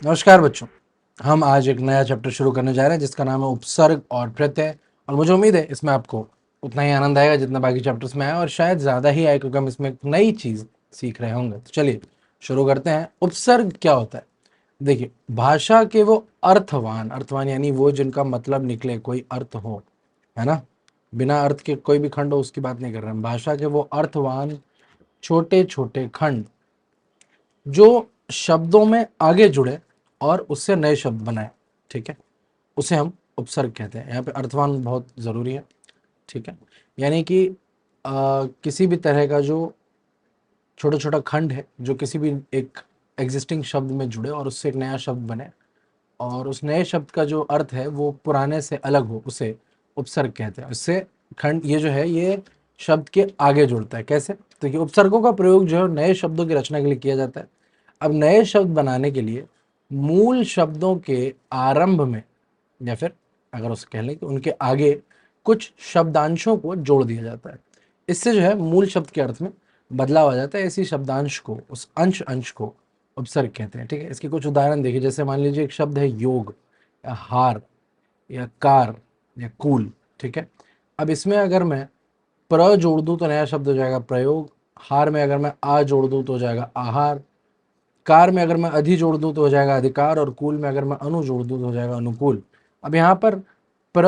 नमस्कार बच्चों। हम आज एक नया चैप्टर शुरू करने जा रहे हैं जिसका नाम है उपसर्ग और प्रत्यय। और मुझे उम्मीद है इसमें आपको उतना ही आनंद आएगा जितना बाकी चैप्टर्स में आया, और शायद ज़्यादा ही आए क्योंकि हम इसमें एक नई चीज़ सीख रहे होंगे। तो चलिए शुरू करते हैं। उपसर्ग क्या होता है? देखिए, भाषा के वो अर्थवान अर्थवान यानी वो जिनका मतलब निकले, कोई अर्थ हो, है ना। बिना अर्थ के कोई भी खंड हो उसकी बात नहीं कर रहे हैं। भाषा के वो अर्थवान छोटे छोटे खंड जो शब्दों में आगे जुड़े और उससे नए शब्द बनाए, ठीक है, उसे हम उपसर्ग कहते हैं। यहाँ पे अर्थवान बहुत ज़रूरी है, ठीक है। यानी कि किसी भी तरह का जो छोटा छोटा खंड है जो किसी भी एक एग्जिस्टिंग शब्द में जुड़े और उससे एक नया शब्द बने, और उस नए शब्द का जो अर्थ है वो पुराने से अलग हो, उसे उपसर्ग कहते हैं। इससे खंड ये जो है ये शब्द के आगे जुड़ता है। कैसे? तो ये उपसर्गों का प्रयोग जो है नए शब्दों की रचना के लिए किया जाता है। अब नए शब्द बनाने के लिए मूल शब्दों के आरंभ में, या फिर अगर उसे कह लें कि उनके आगे कुछ शब्दांशों को जोड़ दिया जाता है। इससे जो है मूल शब्द के अर्थ में बदलाव आ जाता है। इसी शब्दांश को, उस अंश अंश को उपसर्ग कहते हैं, ठीक है। इसके कुछ उदाहरण देखिए। जैसे मान लीजिए एक शब्द है योग, या हार, या कार, या कूल, ठीक है। अब इसमें अगर मैं प्र जोड़ दूं तो नया शब्द हो जाएगा प्रयोग। हार में अगर मैं आ जोड़ दूं तो हो जाएगा आहार। कार में अगर मैं अधि जोड़ दूं तो हो जाएगा अधिकार, और कूल में अगर मैं अनु जोड़ दूं तो हो जाएगा अनुकूल। अब यहाँ पर प्र,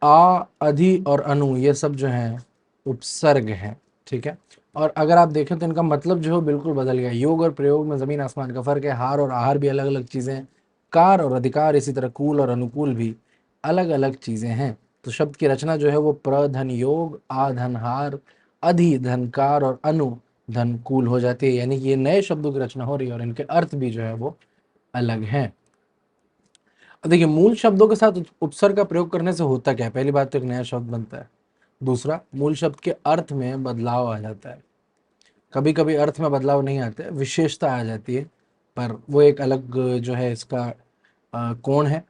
आ, अधि और अनु ये सब जो हैं उपसर्ग हैं, ठीक है। और अगर आप देखें तो इनका मतलब जो है बिल्कुल बदल गया। योग और प्रयोग में जमीन आसमान का फर्क है। हार और आहार भी अलग अलग चीजें हैं। कार और अधिकार, इसी तरह कूल और अनुकूल भी अलग अलग चीजें हैं। तो शब्द की रचना जो है वो प्र धन योग, आ धन हार, अधि धन कार और अनु धन कूल हो जाती है। यानी कि ये नए शब्दों की रचना हो रही है और इनके अर्थ भी जो है वो अलग हैं। अब देखिए, मूल शब्दों के साथ उपसर्ग का प्रयोग करने से होता क्या है? पहली बात तो एक नया शब्द बनता है। दूसरा, मूल शब्द के अर्थ में बदलाव आ जाता है। कभी कभी अर्थ में बदलाव नहीं आते, विशेषता आ जाती है, पर वो एक अलग जो है इसका कोण है।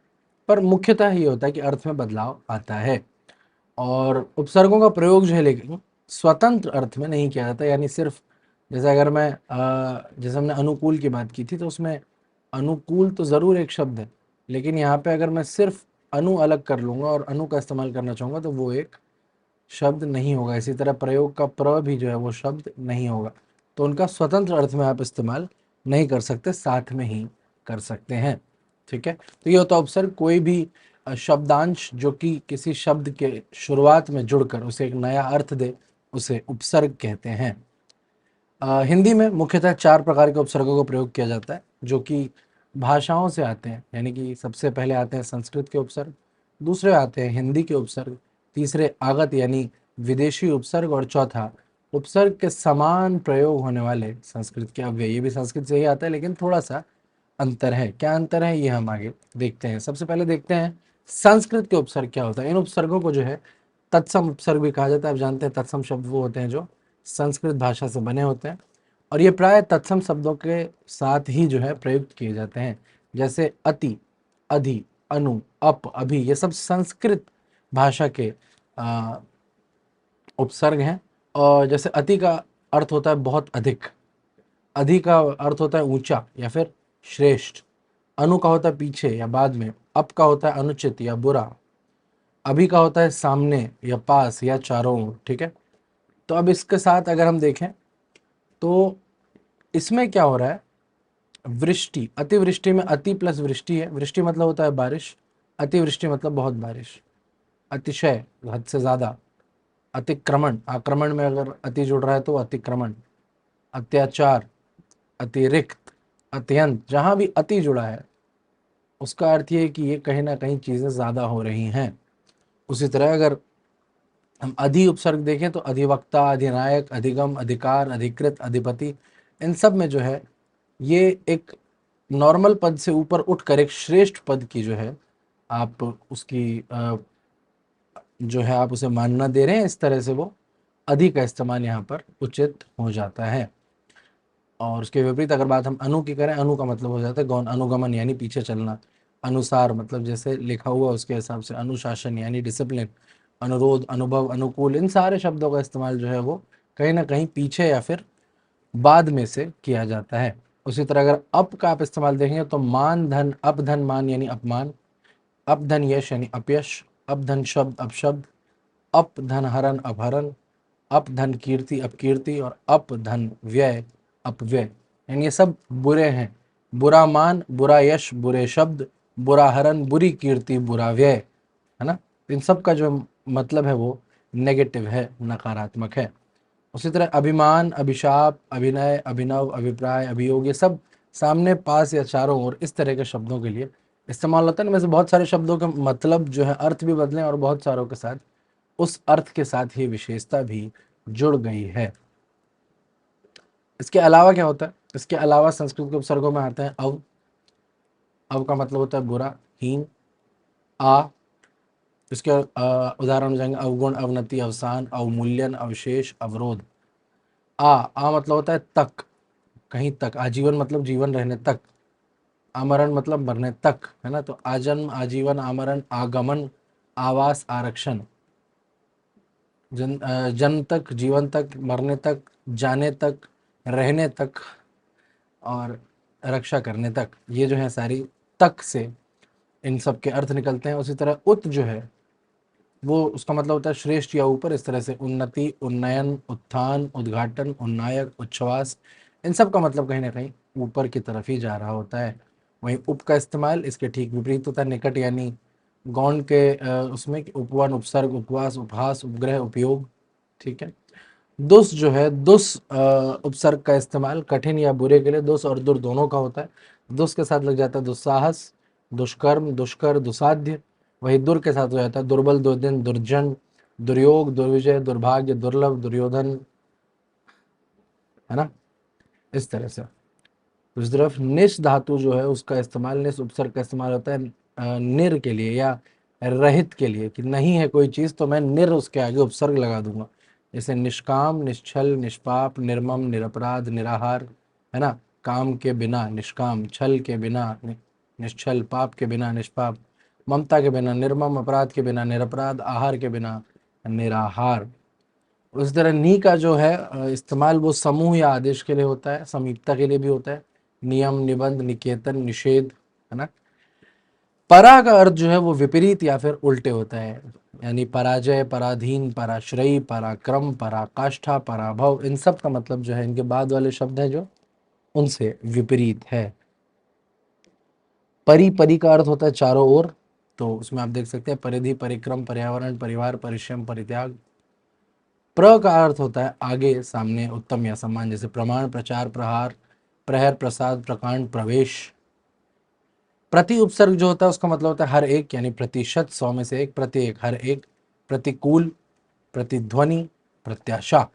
पर मुख्यतः ये होता है कि अर्थ में बदलाव आता है। और उपसर्गों का प्रयोग जो है लेकिन स्वतंत्र अर्थ में नहीं किया जाता। यानी सिर्फ जैसे अगर मैं जैसे हमने अनुकूल की बात की थी तो उसमें अनुकूल तो ज़रूर एक शब्द है, लेकिन यहाँ पे अगर मैं सिर्फ अनु अलग कर लूँगा और अनु का इस्तेमाल करना चाहूँगा तो वो एक शब्द नहीं होगा। इसी तरह प्रयोग का प्र भी जो है वो शब्द नहीं होगा। तो उनका स्वतंत्र अर्थ में आप इस्तेमाल नहीं कर सकते, साथ में ही कर सकते हैं, ठीक है। तो ये होता है उपसर्ग। कोई भी शब्दांश जो कि किसी शब्द के शुरुआत में जुड़कर उसे एक नया अर्थ दे, उसे उपसर्ग कहते हैं। हिंदी में मुख्यतः 4 प्रकार के उपसर्गों का प्रयोग किया जाता है जो कि भाषाओं से आते हैं। यानी कि सबसे पहले आते हैं संस्कृत के उपसर्ग, दूसरे आते हैं हिंदी के उपसर्ग, तीसरे आगत यानी विदेशी उपसर्ग, और चौथा उपसर्ग के समान प्रयोग होने वाले संस्कृत के अव्यय। ये भी संस्कृत से ही आता है लेकिन थोड़ा सा अंतर है। क्या अंतर है ये हम आगे देखते हैं। सबसे पहले देखते हैं संस्कृत के उपसर्ग क्या होता है। इन उपसर्गों को जो है तत्सम उपसर्ग भी कहा जाता है। आप जानते हैं तत्सम शब्द वो होते हैं जो संस्कृत भाषा से बने होते हैं, और ये प्राय तत्सम शब्दों के साथ ही जो है प्रयुक्त किए जाते हैं। जैसे अति, अधि, अनु, अप, अभि, ये सब संस्कृत भाषा के उपसर्ग हैं। और जैसे अति का अर्थ होता है बहुत अधिक, अधि का अर्थ होता है ऊंचा या फिर श्रेष्ठ, अनु का होता है पीछे या बाद में, अप का होता है अनुचित या बुरा, अभी का होता है सामने या पास या चारों ओर, ठीक है। तो अब इसके साथ अगर हम देखें तो इसमें क्या हो रहा है, वृष्टि, अतिवृष्टि में अति प्लस वृष्टि है। वृष्टि मतलब होता है बारिश, अतिवृष्टि मतलब बहुत बारिश, अतिशय हद से ज्यादा, अतिक्रमण, आक्रमण में अगर अति जुड़ रहा है तो अतिक्रमण, अत्याचार, अतिरिक्त, अत्यंत, जहां भी अति जुड़ा है उसका अर्थ ये है कि ये कहीं ना कहीं चीजें ज्यादा हो रही हैं। उसी तरह अगर हम अधि उपसर्ग देखें तो अधिवक्ता, अधिनायक, अधिगम, अधिकार, अधिकृत, अधिपति, इन सब में जो है ये एक नॉर्मल पद से ऊपर उठकर एक श्रेष्ठ पद की जो है आप उसकी जो है आप उसे मानना दे रहे हैं। इस तरह से वो अधि का इस्तेमाल यहाँ पर उचित हो जाता है। और उसके विपरीत अगर बात हम अनु की करें, अनु का मतलब हो जाता है गौण, अनुगमन यानी पीछे चलना, अनुसार मतलब जैसे लिखा हुआ उसके हिसाब से, अनुशासन यानी डिसिप्लिन, अनुरोध, अनुभव, अनुकूल, इन सारे शब्दों का इस्तेमाल जो है वो कहीं ना कहीं पीछे या फिर बाद में से किया जाता है। उसी तरह अगर अप का आप इस्तेमाल देखेंगे तो मान धन अप धन मान यानी अपमान, अप धन यश यानी अपयश, अप धन शब्द अपशब्द, अप धन हरण अपहरण, अप धन कीर्ति अपकीर्ति और अप धन व्यय अपव्यय, यानी ये सब बुरे हैं। बुरा मान, बुरा यश, बुरे शब्द, बुरा हरण, बुरी कीर्ति, बुरा व्यय, है ना। इन सब का जो मतलब है वो नेगेटिव है, नकारात्मक है। उसी तरह अभिमान, अभिशाप, अभिनय, अभिनव, अभिप्राय, अभियोग, ये सब सामने, पास या चारों ओर इस तरह के शब्दों के लिए इस्तेमाल होता है। इनमें से बहुत सारे शब्दों का मतलब जो है अर्थ भी बदले और बहुत सारों के साथ उस अर्थ के साथ ही विशेषता भी जुड़ गई है। इसके अलावा क्या होता है, इसके अलावा संस्कृत के उपसर्गों में आते हैं अव। अव का मतलब होता है बुरा, हीन। आ, इसके उदाहरण हो जाएंगे अवगुण, अवनति, अवसान, अवमूल्यन, अवशेष, अवरोध। आ मतलब होता है तक, कहीं तक। आजीवन मतलब जीवन रहने तक। आमरण मतलब मरने तक, है ना। तो आजन्म, आजीवन, आमरण, आगमन, आवास, आरक्षण, जन्म तक, जीवन तक, मरने तक, जाने तक, रहने तक और रक्षा करने तक, ये जो है सारी तक से इन सब के अर्थ निकलते हैं। उसी तरह उत जो है वो उसका मतलब होता है श्रेष्ठ या ऊपर, इस तरह से उन्नति, उन्नयन, उत्थान, उद्घाटन, उन्नायक, उच्छ्वास, इन सब का मतलब कहीं ना कहीं ऊपर की तरफ ही जा रहा होता है। वहीं उप का इस्तेमाल इसके ठीक विपरीत होता है, निकट यानी गौण के उसमें उपवन, उपसर्ग, उपवास, उपहास, उपग्रह, उपयोग, ठीक है। दुस जो है, दुस उपसर्ग का इस्तेमाल कठिन या बुरे के लिए, दुस और दुर दोनों का होता है। दुस के साथ लग जाता है दुस्साहस, दुष्कर्म, दुष्कर, दुसाध्य। वही दुर के साथ हो जाता है दुर्बल, दुर्दिन, दुर्जन, दुर्योग, दुर्विजय, दुर्भाग्य, दुर्लभ, दुर्योधन, है ना, इस तरह से। दूसरी तरफ निश धातु जो है उसका इस्तेमाल, निश उपसर्ग का इस्तेमाल होता है निर के लिए या रहित के लिए, कि नहीं है कोई चीज तो मैं निर उसके आगे उपसर्ग लगा दूंगा। जैसे निष्काम, निश्छल, निष्पाप, निर्मम, निरपराध, निराहार, है ना। काम के बिना निष्काम, छल के बिना निश्छल, पाप के बिना निष्पाप, ममता के बिना निर्मम, अपराध के बिना निरपराध, आहार के बिना निराहार। उस तरह नी का जो है इस्तेमाल वो समूह या आदेश के लिए होता है, समीपता के लिए भी होता है, नियम, निबंध, निकेतन, निषेध, है ना। परा का अर्थ जो है वो विपरीत या फिर उल्टे होता है, यानी पराजय, पराधीन, पराश्रयी, पराक्रम, पराकाष्ठा, पराभव, इन सब का मतलब जो है इनके बाद वाले शब्द हैं जो उनसे विपरीत है। परि, परि का अर्थ होता है चारों ओर, तो उसमें आप देख सकते हैं परिधि, परिक्रम, पर्यावरण, परिवार, परिश्रम, परित्याग। प्र का अर्थ होता है आगे, सामने, उत्तम या सम्मान, जैसे प्रमाण, प्रचार, प्रहार, प्रहर, प्रसाद, प्रकांड, प्रवेश। प्रति उपसर्ग जो होता है उसका मतलब होता है हर एक, यानी प्रतिशत, 100 में से एक, प्रत्येक, हर एक, प्रतिकूल, प्रतिध्वनि, प्रत्याशा।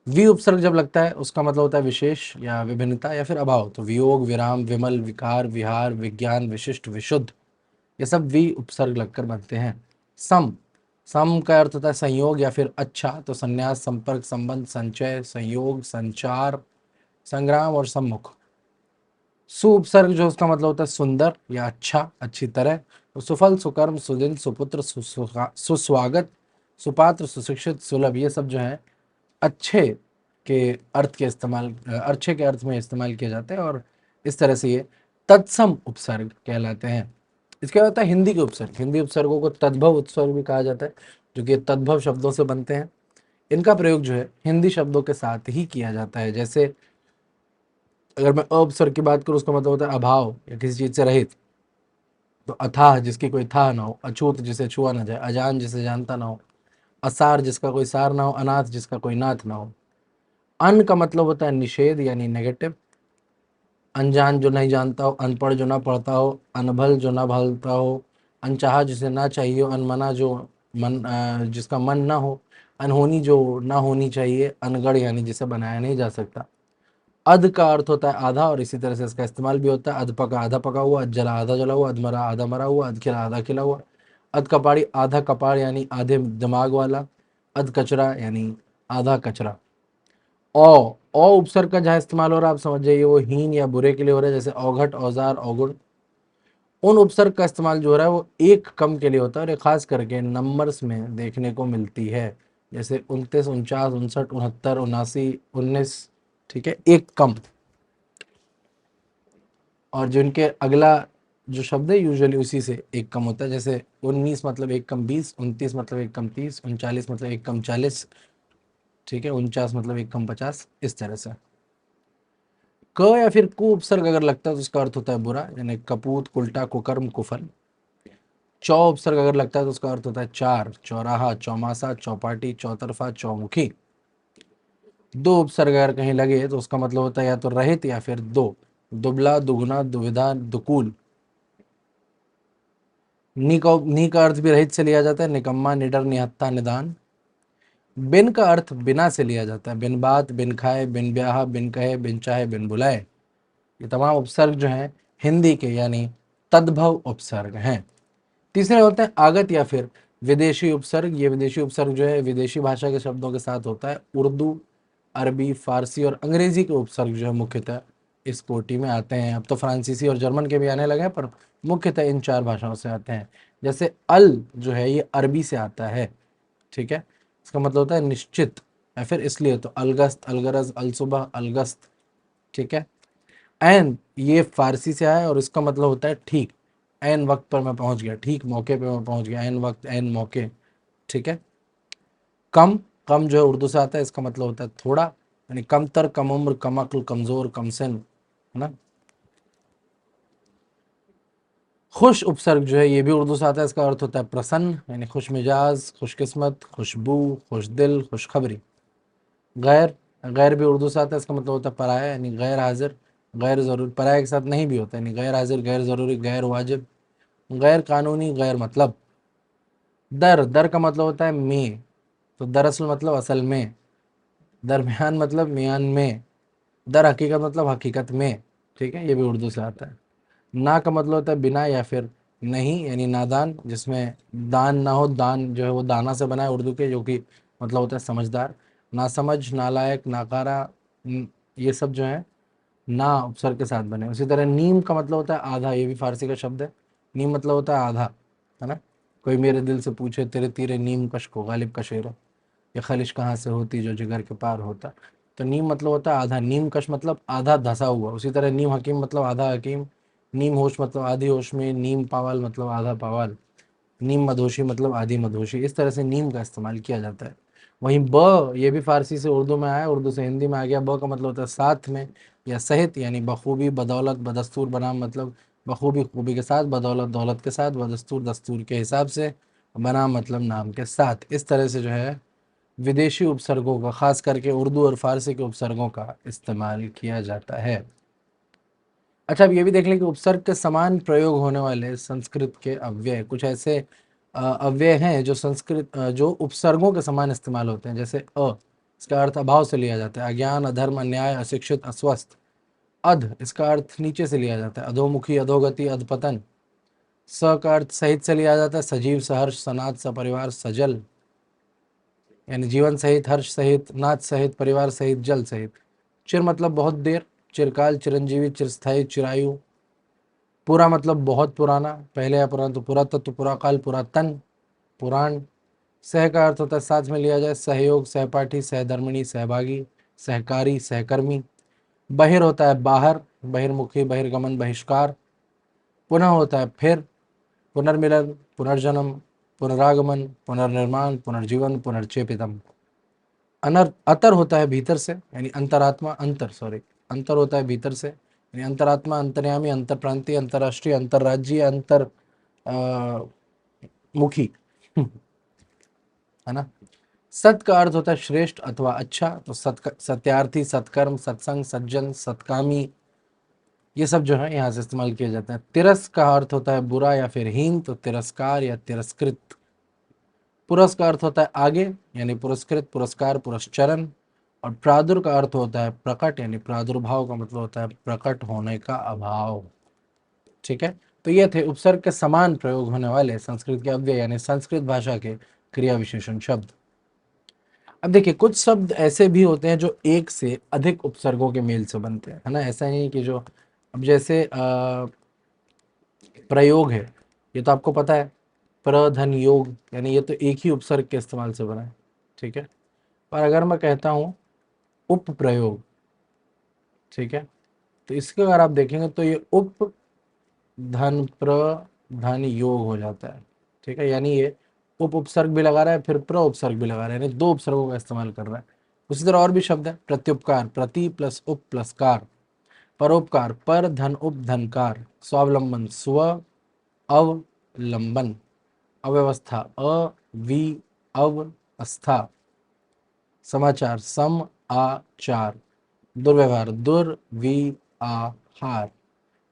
वि उपसर्ग जब लगता है उसका मतलब होता है विशेष या विभिन्नता या फिर अभाव, तो वियोग, विराम, विमल, विकार, विहार, विज्ञान, विशिष्ट, विशुद्ध, ये सब वी उपसर्ग लगकर बनते हैं। सम, सम का अर्थ होता है संयोग या फिर अच्छा, तो संन्यास, संपर्क, संबंध, संचय, संयोग, संचार, संग्राम और सम्मुख। सु उपसर्ग जो उसका मतलब होता है सुंदर या अच्छा, अच्छी तरह, तो सुफल, सुकर्म, सुदिन, सुपुत्र, सुस्वागत, सुपात्र, सुशिक्षित, सुलभ, ये सब जो है अच्छे के अर्थ के इस्तेमाल, अच्छे के अर्थ में इस्तेमाल किए जाते हैं और इस तरह से ये तत्सम उपसर्ग कहलाते हैं। इसके बाद होता है हिंदी के उपसर्ग। हिंदी उपसर्गों को तद्भव उपसर्ग भी कहा जाता है, जो कि तद्भव शब्दों से बनते हैं। इनका प्रयोग जो है हिंदी शब्दों के साथ ही किया जाता है। जैसे अगर मैं उपसर्ग की बात करूँ उसका मतलब होता है अभाव या किसी चीज से रहित, तो अथाह जिसकी कोई था ना हो, अछूत जिसे छुआ ना जाए, अजान जिसे जानता ना हो, असार जिसका कोई सार ना हो, अनाथ जिसका कोई नाथ ना हो। अन का मतलब होता है निषेध यानी नेगेटिव, अनजान जो नहीं जानता हो, अनपढ़ जो ना पढ़ता हो, अनभल जो ना भलता हो, अनचाहा जिसे ना चाहिए हो, अनमना जो जिसका मन ना हो, अनहोनी जो ना होनी चाहिए, अनगढ़ यानी जिसे बनाया नहीं जा सकता। अध का अर्थ होता है आधा और इसी तरह से इसका इस्तेमाल भी होता है, अध पका आधा पका हुआ, अध जला आधा जला हुआ, अध मरा आधा मरा हुआ, अध खिला आधा खिला हुआ। अध कपाड़ी आधा कपाड़ यानी आधे दिमाग वाला, अध कचरा यानी आधा कचरा। औ उपसर्ग का जहाँ इस्तेमाल हो रहा है आप समझ जाइए वो हीन या बुरे के लिए हो रहा है, जैसे औघट, औजार, औगुण। उन उपसर्ग का इस्तेमाल जो हो रहा है वो एक कम के लिए होता है और ये खास करके नंबर्स में देखने को मिलती है, जैसे 29, 49, 59, 69, 79, 19, ठीक है, एक कम। और जिनके अगला जो शब्द है यूजुअली उसी से एक कम होता है, जैसे 19 मतलब एक कम 20, 29 मतलब एक कम 30, 39 मतलब एक कम 40, ठीक है, 49 मतलब एक कम 50, इस तरह से। क या फिर कु उपसर्ग अगर लगता है तो उसका अर्थ होता है बुरा, यानी कपूत, कुल्टा, कुकर्म, कुफल। चौ उपसर्ग अगर लगता है तो उसका अर्थ होता है चार, चौराहा, चौमासा, चौपाटी, चौतरफा, चौमुखी। दो उपसर्ग अगर कहीं लगे तो उसका मतलब होता है या तो रहित या फिर दो, दुबला, दुगुना, दुविधा, दुकूल। नी का अर्थ भी रहित से लिया जाता है, निकम्मा, निडर, निहत्था, निदान। बिन का अर्थ बिना से लिया जाता है, बिन बात, बिन खाए, बिन ब्याह, बिन कहे, बिन चाहे, बिन बुलाए। ये तमाम उपसर्ग जो हैं हिंदी के यानी तद्भव उपसर्ग हैं। तीसरे होते हैं आगत या फिर विदेशी उपसर्ग। ये विदेशी उपसर्ग जो है विदेशी भाषा के शब्दों के साथ होता है। उर्दू, अरबी, फारसी और अंग्रेजी के उपसर्ग जो है मुख्यतः इस कोटि में आते हैं। अब तो फ्रांसीसी और जर्मन के भी आने लगे हैं, पर मुख्यतः इन चार भाषाओं से आते हैं। जैसे अल जो है ये अरबी से आता है, ठीक है, इसका मतलब होता है निश्चित या फिर इसलिए, तो अलगस्त, अलगरज, अलसुबह, अलगस्त, ठीक है। एन ये फारसी से आया है और इसका मतलब होता है ठीक, एन वक्त पर मैं पहुंच गया, ठीक मौके पे मैं पहुंच गया, एन वक्त, एन मौके, ठीक है। कम, कम जो है उर्दू से आता है, इसका मतलब होता है थोड़ा, यानी कमतर, कम उम्र, कम अक्ल, कमजोर, कमसिन, है ना। खुश उपसर्ग जो है ये भी उर्दू से आता है, इसका अर्थ होता है प्रसन्न, यानी खुश मिजाज, खुशकिस्मत, खुशबू, खुश दिल, खुशखबरी। गैर, गैर भी उर्दू से आता है, इसका मतलब होता है पराया, यानी गैर हाजिर, गैर जरूरी, पराया के साथ नहीं भी होता है, यानी गैर हाजिर, गैर जरूरी, गैर वाजिब, गैर कानूनी, गैर मतलब। दर, दर का मतलब होता है में, तो दरअसल मतलब असल में, दरमियान मतलब मियान में, दर हकीकत मतलब हकीकत में, ठीक है, ये भी उर्दू से आता है। ना का मतलब होता है बिना या फिर नहीं, यानी नादान, जिसमें दान ना हो, दान जो है वो दाना से बना है उर्दू के, जो कि मतलब होता है समझदार। नासमझ, नालायक, नाकारा, ये सब जो है ना उपसर्ग के साथ बने। उसी तरह नीम का मतलब होता है आधा, ये भी फारसी का शब्द है। नीम मतलब होता है आधा, है ना। कोई मेरे दिल से पूछे तेरे तीरे नीम कश को, गालिब का शेर है। ये खलिश कहाँ से होती जो जिगर के पार होता। तो नीम मतलब होता है आधा, नीम कश मतलब आधा धसा हुआ। उसी तरह नीम हकीम मतलब आधा हकीम, नीम होश मतलब आधी होश में, नीम पावाल मतलब आधा पावाल, नीम मधोशी मतलब आधी मधोशी। इस तरह से नीम का इस्तेमाल किया जाता है। वहीं ब, ये भी फारसी से उर्दू में आया, उर्दू से हिंदी में आ गया। ब का मतलब होता है साथ में या सहित, यानी बखूबी, बदौलत, बदस्तूर, बनाम मतलब बखूबी खूबी के साथ, बदौलत दौलत के साथ, बदस्तूर दस्तूर के हिसाब से, बनाम मतलब नाम के साथ। इस तरह से जो है विदेशी उपसर्गों का, खास करके उर्दू और फारसी के उपसर्गों का इस्तेमाल किया जाता है। अच्छा, अब ये भी देख लें कि उपसर्ग के समान प्रयोग होने वाले संस्कृत के अव्यय, कुछ ऐसे अव्यय हैं जो संस्कृत जो उपसर्गों के समान इस्तेमाल होते हैं। जैसे इसका अर्थ अभाव से लिया जाता है, अज्ञान, अधर्म, अन्याय, अशिक्षित, अस्वस्थ। अध इसका अर्थ नीचे से लिया जाता है, अधोमुखी, अधोगति, अधपतन। स का अर्थ सहित से लिया जाता है, सजीव, सहर्ष, सनाथ, सपरिवार, सजल, यानी जीवन सहित, हर्ष सहित, नाथ सहित, परिवार सहित, जल सहित। चिर मतलब बहुत देर, चिरकाल, चिरंजीवी, चिरस्थायी, चिरायु। पूरा मतलब बहुत पुराना, पहले या पुराना, तो पुरातत्व, पुराकाल, पुरातन, पुराण। सह का अर्थ होता है साथ में लिया जाए, सहयोग, सहपाठी, सहधर्मिणी, सहभागी, सहकारी, सहकर्मी। बहिर होता है बाहर, बहिर्मुखी, बहिर्गमन, बहिष्कार। पुनः होता है फिर, पुनर्मिलन, पुनर्जन्म, पुनरागमन, पुनर्निर्माण, पुनर्जीवन, पुनर्चेपितम। अनर अतर होता है भीतर से, यानी अंतरात्मा, अंतर सॉरी, अंतर होता है भीतर से, यानी अंतरात्मा, अंतर्यामी, अंतर प्रांतीय, अंतरराष्ट्रीय, अंतरराज्यीय, अंतर मुखी, है ना। सत का अर्थ होता है श्रेष्ठ अथवा अच्छा, तो सत्यार्थी, सत्कर्म, सत्संग, सज्जन, सत्कामी, ये सब जो है यहाँ से इस्तेमाल किया जाता है। तिरस का अर्थ होता है बुरा या फिर हीन, तो तिरस्कार या तिरस्कृत। पुरस का अर्थ होता है आगे, यानी पुरस्कृत, पुरस्कार, पुरस्चरण। और प्रादुर का अर्थ होता है प्रकट, यानी प्रादुर्भाव का मतलब होता है प्रकट होने का अभाव, ठीक है। तो ये थे उपसर्ग के समान प्रयोग होने वाले संस्कृत के अव्यय, यानी संस्कृत भाषा के क्रिया विशेषण शब्द। अब देखिए, कुछ शब्द ऐसे भी होते हैं जो एक से अधिक उपसर्गों के मेल से बनते हैं, है ना। ऐसा नहीं कि जो, अब जैसे प्रयोग है, ये तो आपको पता है, प्रधन योग, यानी ये तो एक ही उपसर्ग के इस्तेमाल से बना है, ठीक है। पर अगर मैं कहता हूं उप प्रयोग, ठीक है, तो इसके अगर आप देखेंगे तो ये उप धन प्र धन योग हो जाता है, ठीक है। यानी ये उप उपसर्ग भी लगा रहा है, फिर प्र उपसर्ग भी लगा रहा है, यानी दो उपसर्गों का इस्तेमाल कर रहा है। उसी तरह और भी शब्द है, प्रत्युपकार, प्रति प्लस उप प्लस कार, परोपकार, पर धन उप धनकार, स्वावलंबन, स्व अवलंबन, अव्यवस्था, अवि अवस्था, समाचार, सम आचार, दुर्व्यवहार, दुर्विआहार,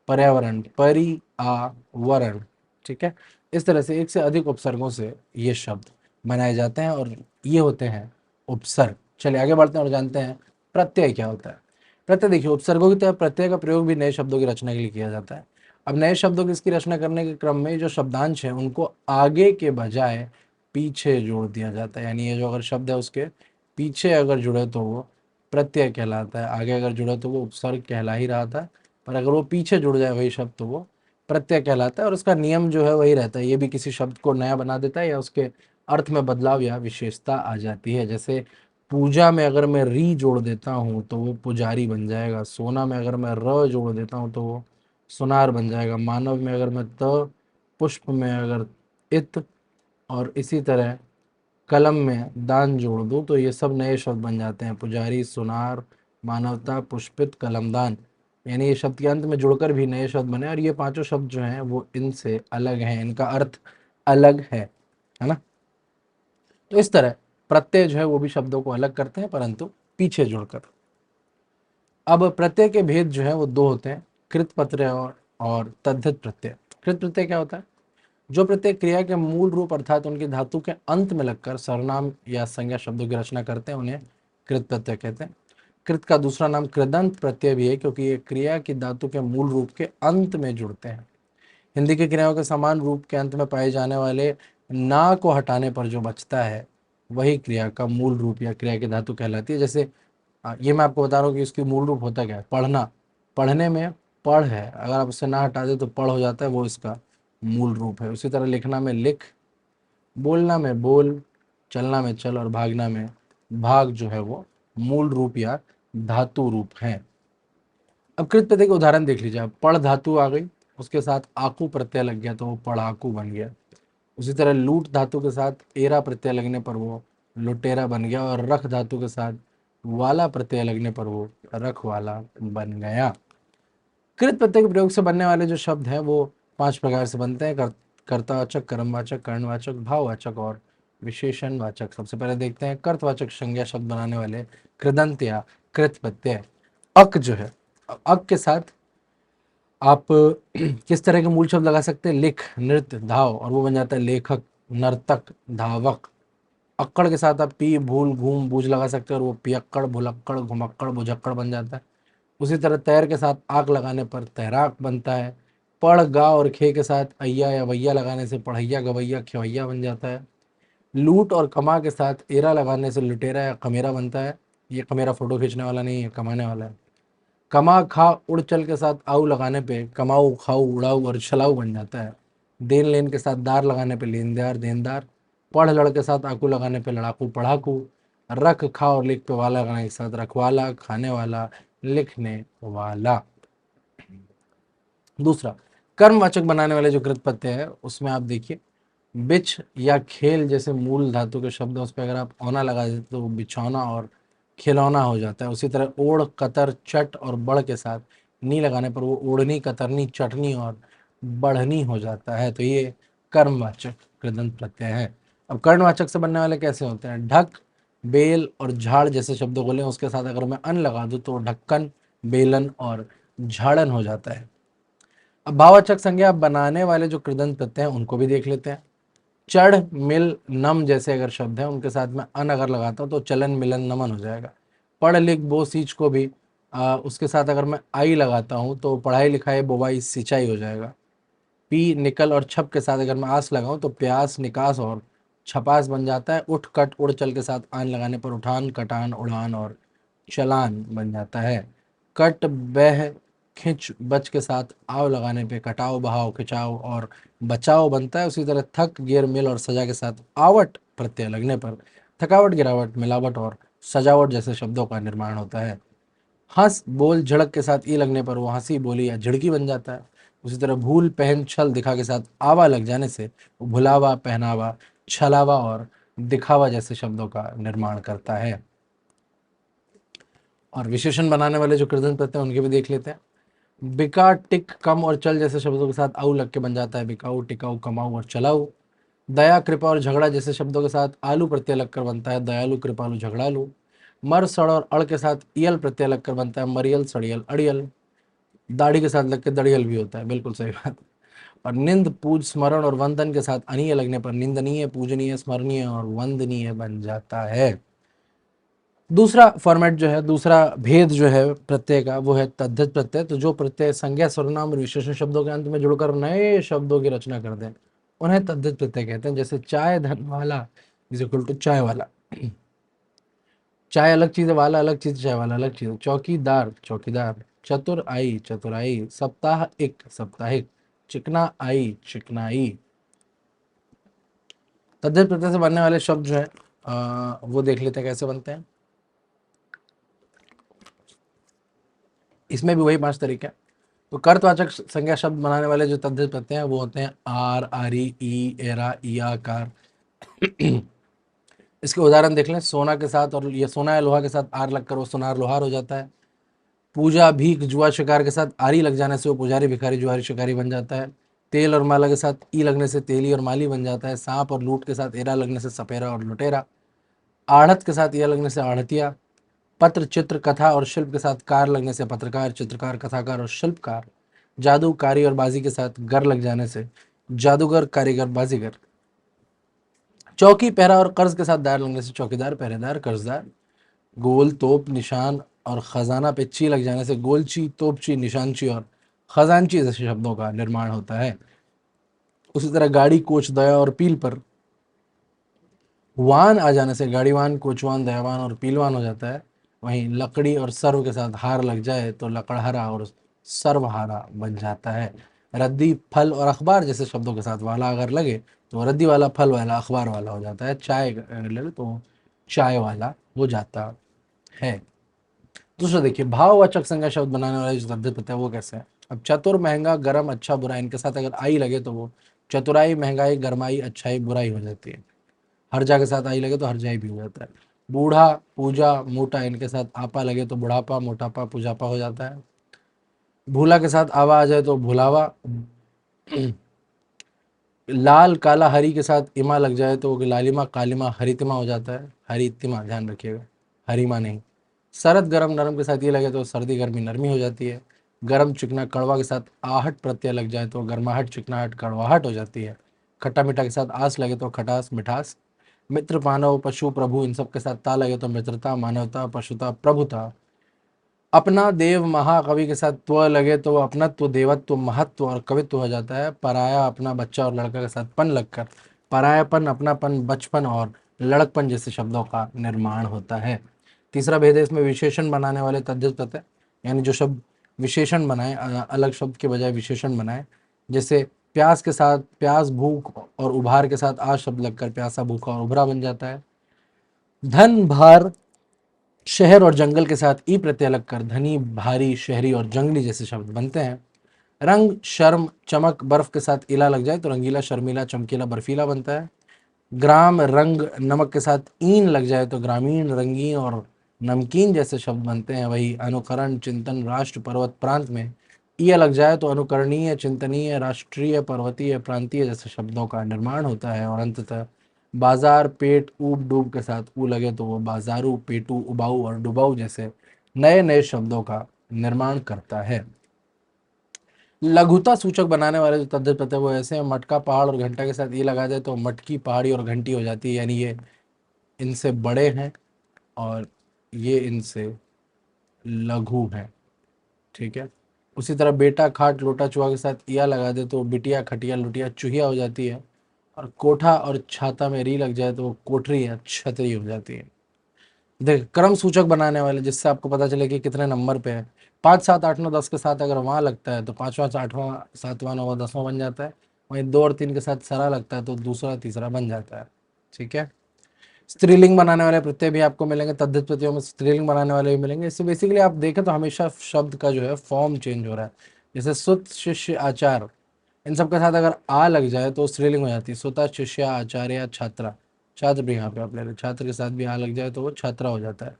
पर्यावरण, परिआवरण, ठीक है। इस तरह से एक से अधिक उपसर्गों से ये शब्द बनाए जाते हैं और ये होते हैं उपसर्ग। चलिए आगे बढ़ते हैं और जानते हैं प्रत्यय क्या होता है। प्रत्यय देखिए, उपसर्गों की तरह प्रत्यय का प्रयोग भी नए शब्दों की रचना के लिए किया जाता है। अब नए शब्दों की इसकी रचना करने के क्रम में जो शब्दांश है उनको आगे के बजाय पीछे जोड़ दिया जाता है। यानी ये जो अगर शब्द है उसके पीछे अगर जुड़े तो वो प्रत्यय कहलाता है, आगे अगर जुड़े तो वो उपसर्ग कहला ही रहा था, पर अगर वो पीछे जुड़ जाए वही शब्द तो वो प्रत्यय कहलाता है। और उसका नियम जो है वही रहता है, ये भी किसी शब्द को नया बना देता है या उसके अर्थ में बदलाव या विशेषता आ जाती है। जैसे पूजा में अगर मैं री जोड़ देता हूँ तो वो पुजारी बन जाएगा, सोना में अगर मैं र जोड़ देता हूँ तो वो सुनार बन जाएगा, मानव में अगर मैं त, पुष्प में अगर इत, और इसी तरह कलम में दान जोड़ दूं तो ये सब नए शब्द बन जाते हैं, पुजारी, सुनार, मानवता, पुष्पित, कलमदान। यानी ये शब्द के अंत में जुड़कर भी नए शब्द बने और ये पांचों शब्द जो हैं वो इनसे अलग हैं, इनका अर्थ अलग है ना। तो इस तरह प्रत्यय जो है वो भी शब्दों को अलग करते हैं परंतु पीछे जुड़कर। अब प्रत्यय के भेद जो है वो दो होते हैं, कृत प्रत्यय और तद्धित प्रत्यय। कृत प्रत्यय क्या होता है? जो प्रत्यय क्रिया के मूल रूप अर्थात उनकी धातु के अंत में लगकर सर्वनाम या संज्ञा शब्दों की रचना करते हैं उन्हें कृत प्रत्यय कहते हैं। कृत का दूसरा नाम कृदंत प्रत्यय भी है क्योंकि ये क्रिया की धातु के मूल रूप के अंत में जुड़ते हैं। हिंदी की क्रियाओं के समान रूप के अंत में पाए जाने वाले ना को हटाने पर जो बचता है वही क्रिया का मूल रूप या क्रिया की धातु कहलाती है। जैसे ये मैं आपको बता रहा हूँ कि इसकी मूल रूप होता क्या है। पढ़ना, पढ़ने में पढ़ है, अगर आप उससे ना हटा दे तो पढ़ हो जाता है, वो इसका मूल रूप है। उसी तरह लिखना में लिख, बोलना में बोल, चलना में चल और भागना में भाग जो है वो मूल रूप या धातु रूप है। अब कृत प्रत्यय के उदाहरण देख लीजिए आप। पढ़ धातु आ गई, उसके साथ आकू प्रत्यय लग गया तो वो पढ़ाकू बन गया। उसी तरह लूट धातु के साथ एरा प्रत्यय लगने पर वो लुटेरा बन गया और रख धातु के साथ वाला प्रत्यय लगने पर वो रखवाला बन गया। कृत प्रत्यय के प्रयोग से बनने वाले जो शब्द हैं वो पांच प्रकार से बनते हैं, कर्तावाचक, कर्मवाचक, कर्णवाचक, भाववाचक और विशेषणवाचक। सबसे पहले देखते हैं कर्तवाचक संज्ञा शब्द बनाने वाले कृदंत या कृत प्रत्यय। अक जो है, अक के साथ आप किस तरह के मूल शब्द लगा सकते हैं? लिख, नृत्य, धाव, और वो बन जाता है लेखक, नर्तक, धावक। अक्कड़ के साथ आप पी, भूल, घूम, बूझ लगा सकते हैं और वो पियक्कड़, भुलक्कड़, घुमक्कड़, बुझक्कड़ बन जाता है। उसी तरह तैर के साथ आग लगाने पर तैराक बनता है। पढ़, गा और खे के साथ अय्या या वैया लगाने से पढ़ैया, गवैया, खेवैया बन जाता है। लूट और कमा के साथ एरा लगाने से लुटेरा या कमेरा बनता है। ये कमेरा फोटो खींचने वाला नहीं है, कमाने वाला है। कमा, खा, उड़, चल के साथ आऊ लगाने पे कमाऊ, खाऊ, उड़ाऊ और चलाऊ बन जाता है। देन लेन के साथ दार लगाने पे लेनदार, देनदार। पढ़ लड़ के साथ आकू लगाने पे लड़ाकू, पढ़ाकू। रख, खा और लिख पे वाला लगाने के साथ रखवाला, खाने वाला, लिखने वाला। दूसरा, कर्मवाचक बनाने वाले जो कृत प्रत्यय है उसमें आप देखिए बिछ या खेल जैसे मूल धातु के शब्द, उस पर अगर आप औना लगा देते तो वो बिछौना और खिलौना हो जाता है। उसी तरह ओढ़, कतर, चट और बढ़ के साथ नी लगाने पर वो ओढ़नी, कतरनी, चटनी और बढ़नी हो जाता है। तो ये कर्मवाचक कृदंत प्रत्यय है। अब कर्णवाचक से बनने वाले कैसे होते हैं? ढक, बेल और झाड़ जैसे शब्दों को लें, उसके साथ अगर मैं अन लगा दूं तो ढक्कन, बेलन और झाड़न हो जाता है। अब भाववाचक संज्ञा बनाने वाले जो कृदंत प्रत्यय हैं उनको भी देख लेते हैं। चढ़, मिल, नम जैसे अगर शब्द हैं उनके साथ में अन अगर लगाता हूँ तो चलन, मिलन, नमन हो जाएगा। पढ़, लिख, बो, सींच को भी उसके साथ अगर मैं आई लगाता हूँ तो पढ़ाई, लिखाई, बोवाई, सिंचाई हो जाएगा। पी, निकल और छप के साथ अगर मैं आस लगाऊं तो प्यास, निकास और छपास बन जाता है। उठ, कट, उड़, चल के साथ आन लगाने पर उठान, कटान, उड़ान और चलान बन जाता है। कट, बह, खिंच, बच के साथ आव लगाने पे कटाव, बहाव, खिंचाव और बचाव बनता है। उसी तरह थक, गिर, मिल और सजा के साथ आवट प्रत्यय लगने पर थकावट, गिरावट, मिलावट और सजावट जैसे शब्दों का निर्माण होता है। हंस बोल झड़क के साथ ई लगने पर वो हंसी बोली या झिड़की बन जाता है। उसी तरह भूल पहन छल दिखा के साथ आवा लग जाने से वो भुलावा पहनावा छलावा और दिखावा जैसे शब्दों का निर्माण करता है। और विशेषण बनाने वाले जो कृदंत प्रत्यय हैं उनके भी देख लेते हैं। बिका टिक कम और चल जैसे शब्दों के साथ आऊ लग के बन जाता है बिकाऊ टिकाऊ कमाऊ और चलाऊ। दया कृपा और झगड़ा जैसे शब्दों के साथ आलू प्रत्यय लगकर बनता है दयालु कृपालु झगड़ालू। मर सड़ और अड़ के साथ यल प्रत्यय लगकर बनता है मरियल सड़ियल अड़ियल। दाढ़ी के साथ लग के दड़ियल भी होता है, बिल्कुल सही बात। और निंद पूज स्मरण और वंदन के साथ अनीय लगने पर निंदनीय पूजनीय स्मरणीय और वंदनीय बन जाता है। दूसरा फॉर्मेट जो है, दूसरा भेद जो है प्रत्यय का, वो है तद्धित प्रत्यय। तो जो प्रत्यय संज्ञा सर्वनाम और विशेषण शब्दों के अंत में जुड़कर नए शब्दों की रचना कर दें उन्हें तद्धित प्रत्यय कहते हैं। जैसे चाय धन वाला इज इक्वल टू चाय वाला। चाय अलग चीज है, वाला अलग चीज, चाय वाला अलग चीज है। चौकीदार चौकीदार, चतुर आई चतुराई, सप्ताह एक साप्ताहिक, चिकना आई चिकनाई। तद्धित प्रत्यय से बनने वाले शब्द जो है वो देख लेते हैं कैसे बनते हैं। इसमें भी वही 5 तरीके हैं। तो कर्तवाचक संज्ञा शब्द बनाने वाले जो तद्धित प्रत्यय हैं वो होते हैं आर, आरी, ई, एरा, ईया, कार। इसके उदाहरण देख लें। सोना के साथ, और ये सोना या लोहा के साथ आर लगकर वो सोनार लोहार हो जाता है। पूजा भीख जुआ शिकार के साथ आरी लग जाने से वो पुजारी भिखारी जुआरी शिकारी बन जाता है। तेल और माला के साथ ई लगने से तेली और माली बन जाता है। सांप और लूट के साथ एरा लगने से सपेरा और लुटेरा। आढ़त के साथ या लगने से आढ़तिया। पत्र चित्र कथा और शिल्प के साथ कार लगने से पत्रकार चित्रकार कथाकार और शिल्पकार। जादू कारी और बाजी के साथ गर लग जाने से जादूगर कारीगर बाजीगर। चौकी पहरा और कर्ज के साथ दार लगने से चौकीदार पहरेदार कर्जदार। गोल तोप निशान और खजाना पे ची लग जाने से गोलची तोपची निशानची और खजानची जैसे शब्दों का निर्माण होता है। उसी तरह गाड़ी कोच दया और पील पर वान आ जाने से गाड़ीवान कोचवान दयावान और पीलवान हो जाता है। वहीं लकड़ी और सर्व के साथ हार लग जाए तो लकड़हारा और सर्वहारा बन जाता है। रद्दी फल और अखबार जैसे शब्दों के साथ वाला अगर लगे तो रद्दी वाला फल वाला अखबार वाला हो जाता है। चाय अगर लगे तो चाय वाला हो जाता है। दूसरा देखिए, भाववाचक संज्ञा शब्द बनाने वाले जो तद्धित प्रत्यय है वो कैसे है। अब चतुर महंगा गरम अच्छा बुरा, इनके साथ अगर आई लगे तो वो चतुराई महंगाई गरमाई अच्छाई बुराई हो जाती है। हर्जा के साथ आई लगे तो हर्जाई भी हो जाता है। बूढ़ा पूजा मोटा, इनके साथ आपा लगे तो बुढ़ापा मोटापा पुजापा हो जाता है। भूला के साथ आवा आ जाए तो भुलावा। लाल काला हरी के साथ इमा लग जाए तो लालिमा कालिमा हरितिमा हो जाता है। हरितिमा ध्यान रखिएगा, हरिमा नहीं। सरद गरम नरम के साथ ये लगे तो सर्दी गर्मी नरमी हो जाती है। गरम चिकना कड़वा के साथ आहट प्रत्यय लग जाए तो गर्माहट चिकनाहट कड़वाहट हो जाती है। खट्टा मीठा के साथ आस लगे तो खटास मिठास। मित्र मानव पशु प्रभु, इन सब के साथ ता लगे तो मित्रता मानवता पशुता प्रभुता। अपना देव महाकवि के साथ त्व लगे तो अपनत्व देवत्व महत्व और कवित्व हो जाता है। पराया अपना बच्चा और लड़का के साथ पन लगकर परायापन अपनापन बचपन और लड़कपन जैसे शब्दों का निर्माण होता है। तीसरा भेद है इसमें विशेषण बनाने वाले तद्धित प्रत्यय, यानी जो शब्द विशेषण बनाए, अलग शब्द के बजाय विशेषण बनाए। जैसे प्यास के साथ प्यास भूख और उभार के साथ आ शब्द लगकर प्यासा भूखा और उभरा बन जाता है। धन भार शहर और जंगल के साथ ई प्रत्यय लगकर धनी भारी शहरी और जंगली जैसे शब्द बनते हैं। रंग शर्म चमक बर्फ के साथ इला लग जाए तो रंगीला शर्मीला चमकीला बर्फीला बनता है। ग्राम रंग नमक के साथ ईन लग जाए तो ग्रामीण रंगीन और नमकीन जैसे शब्द बनते हैं। वही अनुकरण चिंतन राष्ट्र पर्वत प्रांत में ईय लग जाए तो अनुकरणीय चिंतनीय राष्ट्रीय पर्वतीय प्रांतीय जैसे शब्दों का निर्माण होता है। और अंततः बाजार पेट ऊब डूब के साथ ऊ लगे तो वो बाजारू पेटू उबाऊ और डुबाऊ जैसे नए नए शब्दों का निर्माण करता है। लघुता सूचक बनाने वाले जो तद्धित प्रत्यय वो ऐसे हैं। मटका पहाड़ और घंटा के साथ ये लगा दे तो मटकी पहाड़ी और घंटी हो जाती है, यानी ये इनसे बड़े हैं और ये इनसे लघु हैं। ठीक है। उसी तरह बेटा खाट लोटा चूहा के साथ या लगा दे तो बिटिया खटिया लुटिया चूहिया हो जाती है। और कोठा और छाता में री लग जाए तो वो कोठरी या छतरी हो जाती है। देख, क्रम सूचक बनाने वाले जिससे आपको पता चले कि कितने नंबर पे है। 5 7 8 9 10 के साथ अगर वहाँ लगता है तो पाँचवा आठवां सातवां नौवां 10वां बन जाता है। वहीं 2 और 3 के साथ सरा लगता है तो दूसरा तीसरा बन जाता है। ठीक है। स्त्रीलिंग बनाने वाले प्रत्यय भी आपको मिलेंगे, तद्धित प्रत्ययों में स्त्रीलिंग बनाने वाले भी मिलेंगे। इससे बेसिकली आप देखें तो हमेशा शब्द का जो है फॉर्म चेंज हो रहा है। जैसे सुत, शिष्य, आचार, इन सब के साथ अगर आ लग जाए तो स्त्रीलिंग हो जाती है। सुता, शिष्य, आचार्य, छात्रा, छात्र भी यहाँ पे आप ले लें, छात्र के साथ भी आ लग जाए तो वो छात्रा हो जाता है।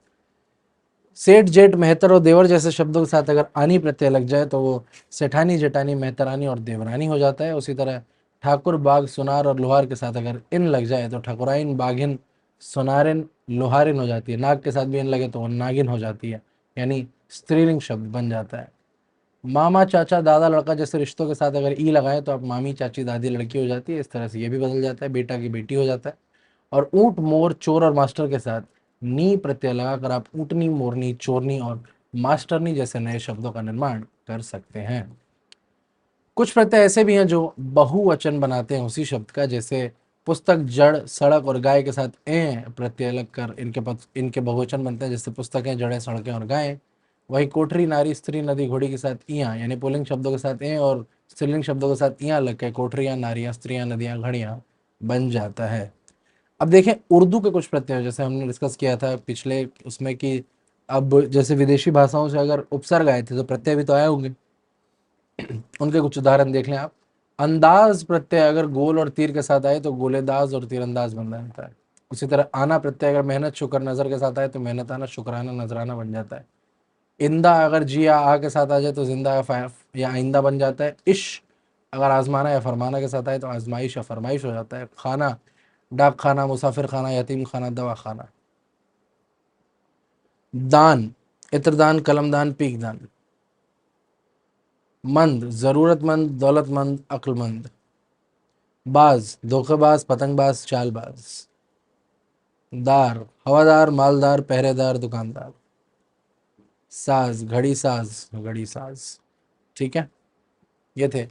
सेठ, जेठ, मेहतर और देवर जैसे शब्दों के साथ अगर आनी प्रत्यय लग जाए तो वो सेठानी, जेठानी, मेहतरानी और देवरानी हो जाता है। उसी तरह ठाकुर, बाग, सुनार और लोहार के साथ अगर इन लग जाए तो ठकुराइन, बाघिन, सुनारिन, लोहारिन हो जाती है। नाग के साथ भी इन लगे तो वो नागिन हो जाती है, यानी स्त्रीलिंग शब्द बन जाता है। मामा, चाचा, दादा, लड़का जैसे रिश्तों के साथ अगर ई लगाए तो आप मामी, चाची, दादी, लड़की हो जाती है। इस तरह से ये भी बदल जाता है, बेटा की बेटी हो जाता है। और ऊंट, मोर, चोर और मास्टर के साथ नी प्रत्यय लगाकर आप ऊंटनी, मोरनी, चोरनी और मास्टरनी जैसे नए शब्दों का निर्माण कर सकते हैं। कुछ प्रत्यय ऐसे भी हैं जो बहुवचन बनाते हैं उसी शब्द का, जैसे पुस्तक, जड़, सड़क और गाय के साथ ए प्रत्यय लगकर इनके बहुवचन बनते हैं, जैसे पुस्तकें, जड़ें, सड़कें और गायें। वही कोठरी, नारी, स्त्री, नदी, घोड़ी के साथ इयां, यानी पुल्लिंग शब्दों के साथ ए और स्त्रीलिंग शब्दों के साथ इयां लग के कोठरियां, नारियां, स्त्रियां, नदियां, घड़ियां बन जाता है। अब देखें उर्दू के कुछ प्रत्यय, जैसे हमने डिस्कस किया था पिछले उसमें कि अब जैसे विदेशी भाषाओं से अगर उपसर्ग आए थे तो प्रत्यय भी तो आए होंगे। उनके कुछ उदाहरण देख लें आप। अंदाज प्रत्यय अगर गोल और तीर के साथ आए तो गोलेदाज और तीरंदाज बन जाता है। उसी तरह आना प्रत्यय अगर मेहनत, शुक्र, नजर के साथ आए तो मेहनत आना, शुक्राना, नजराना बन जाता है। इंदा अगर जी या आ के साथ आ जाए तो जिंदा या आइंदा बन जाता है। इश अगर आजमाना या फरमाना के साथ आए तो आजमाइश या फरमाइश हो जाता है। खाना, डाक खाना, मुसाफिर खाना, यतीम खाना, दवा खाना। दान, इत्रदान, कलमदान, पीकदान। मंद, जरूरतमंद, दौलतमंद, अक्लमंद। बाज, धोखेबाज, पतंगबाज, चालबाज। दार, हवादार, मालदार, पहरेदार, दुकानदार। साज, घड़ी साज, घड़ी साज। ठीक है, ये थे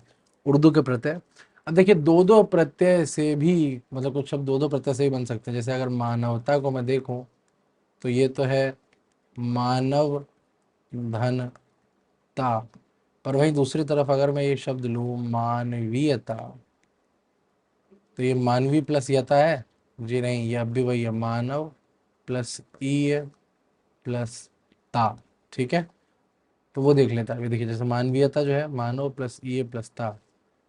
उर्दू के प्रत्यय। अब देखिए दो दो प्रत्यय से भी, मतलब कुछ शब्द दो दो प्रत्यय से भी बन सकते हैं। जैसे अगर मानवता को मैं देखूं तो ये तो है मानव धनता, पर वहीं दूसरी तरफ अगर मैं ये शब्द लूं मानवीयता, तो ये मानवी प्लस यता है? जी नहीं, ये अब भी वही है, मानव प्लस ई प्लस ता। ठीक है, तो वो देख लेता है। अभी देखिए जैसे मानवीयता जो है मानव प्लस ई प्लस ता,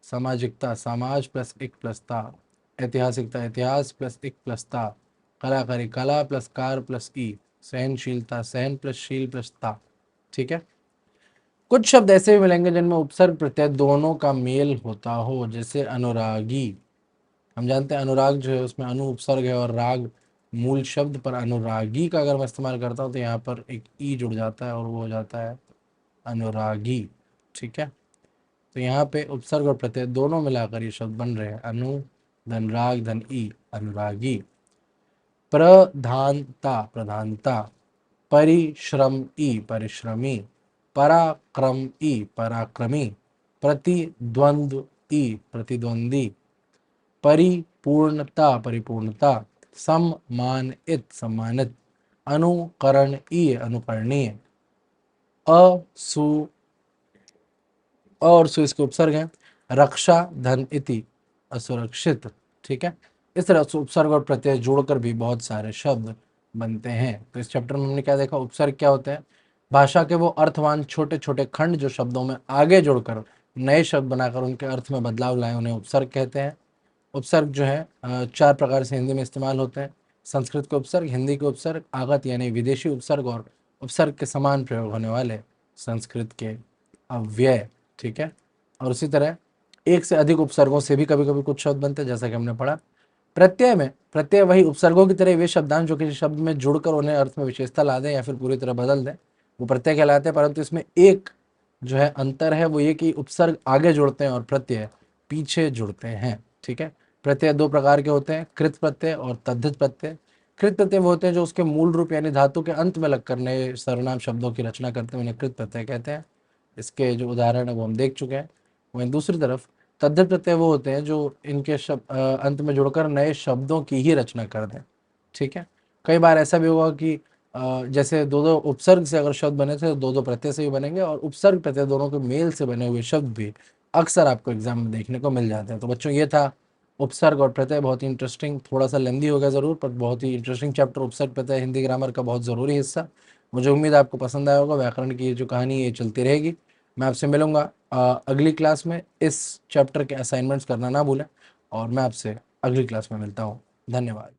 सामाजिकता समाज प्लस एक प्लस ता, ऐतिहासिकता इतिहास प्लस एक प्लस ता, कलाकारी कला प्लस कार प्लस ई, सहनशीलता सहन प्लस शील प्लस ता। ठीक है, कुछ शब्द ऐसे भी मिलेंगे जिनमें उपसर्ग प्रत्यय दोनों का मेल होता हो, जैसे अनुरागी। हम जानते हैं अनुराग जो है उसमें अनु उपसर्ग है और राग मूल शब्द, पर अनुरागी का अगर मैं इस्तेमाल करता हूँ तो यहाँ पर एक ई जुड़ जाता है और वो हो जाता है अनुरागी। ठीक है, तो यहाँ पे उपसर्ग और प्रत्यय दोनों मिलाकर ये शब्द बन रहे हैं, अनु धन राग धन ई, अनुरागी। प्रधानता, प्रधानता। परिश्रम ई, परिश्रमी। पराक्रम ई, पराक्रमी। प्रतिद्वंद्व ई, प्रतिद्वंदी। परिपूर्णता, परिपूर्णता। सम्मानित, सम्मानित। अनुकरणीय, अनुकरणीय। असु, और सु इसके उपसर्ग हैं, रक्षा धन इति, असुरक्षित। ठीक है, इस तरह से उपसर्ग और प्रत्यय जोड़कर भी बहुत सारे शब्द बनते हैं। तो इस चैप्टर में हमने क्या देखा, उपसर्ग क्या होते हैं? भाषा के वो अर्थवान छोटे छोटे खंड जो शब्दों में आगे जोड़कर नए शब्द बनाकर उनके अर्थ में बदलाव लाए, उन्हें उपसर्ग कहते हैं। उपसर्ग जो है चार प्रकार से हिंदी में इस्तेमाल होते हैं। संस्कृत के उपसर्ग, हिंदी के उपसर्ग, आगत यानी विदेशी उपसर्ग, और उपसर्ग के समान प्रयोग होने वाले संस्कृत के अव्यय। ठीक है, और उसी तरह एक से अधिक उपसर्गों से भी कभी कभी कुछ शब्द बनते हैं, जैसा कि हमने पढ़ा। प्रत्यय में, प्रत्यय वही उपसर्गों की तरह वे शब्दांश जो किसी शब्द में जुड़कर उन्हें अर्थ में विशेषता ला दें या फिर पूरी तरह बदल दें, वो प्रत्यय कहलाते हैं। परंतु इसमें एक जो है अंतर है, वो ये कि उपसर्ग आगे जुड़ते हैं और प्रत्यय पीछे जुड़ते हैं। ठीक है, प्रत्यय दो प्रकार के होते हैं, कृत प्रत्यय और तद्धित प्रत्यय। कृत प्रत्यय वो होते हैं जो उसके मूल रूप यानी धातु के अंत में लगकर नए सर्वनाम शब्दों की रचना करते हैं, उन्हें कृत प्रत्यय कहते हैं। इसके जो उदाहरण है वो हम देख चुके हैं। वहीं दूसरी तरफ तद्धित प्रत्यय वो होते हैं जो इनके अंत में जुड़कर नए शब्दों की ही रचना कर दें। ठीक है, कई बार ऐसा भी होगा कि जैसे दो दो उपसर्ग से अगर शब्द बने थे तो दो दो प्रत्यय से भी बनेंगे, और उपसर्ग प्रत्यय दोनों के मेल से बने हुए शब्द भी अक्सर आपको एग्जाम में देखने को मिल जाते हैं। तो बच्चों ये था उपसर्ग और प्रत्यय बहुत ही इंटरेस्टिंग, थोड़ा सा लेंदी होगा ज़रूर, पर बहुत ही इंटरेस्टिंग चैप्टर उपसर्ग प्रत्यय हिंदी ग्रामर का बहुत ज़रूरी हिस्सा। मुझे उम्मीद है आपको पसंद आया होगा। व्याकरण की ये जो कहानी ये चलती रहेगी। मैं आपसे मिलूंगा अगली क्लास में। इस चैप्टर के असाइनमेंट्स करना ना भूलें और मैं आपसे अगली क्लास में मिलता हूँ। धन्यवाद।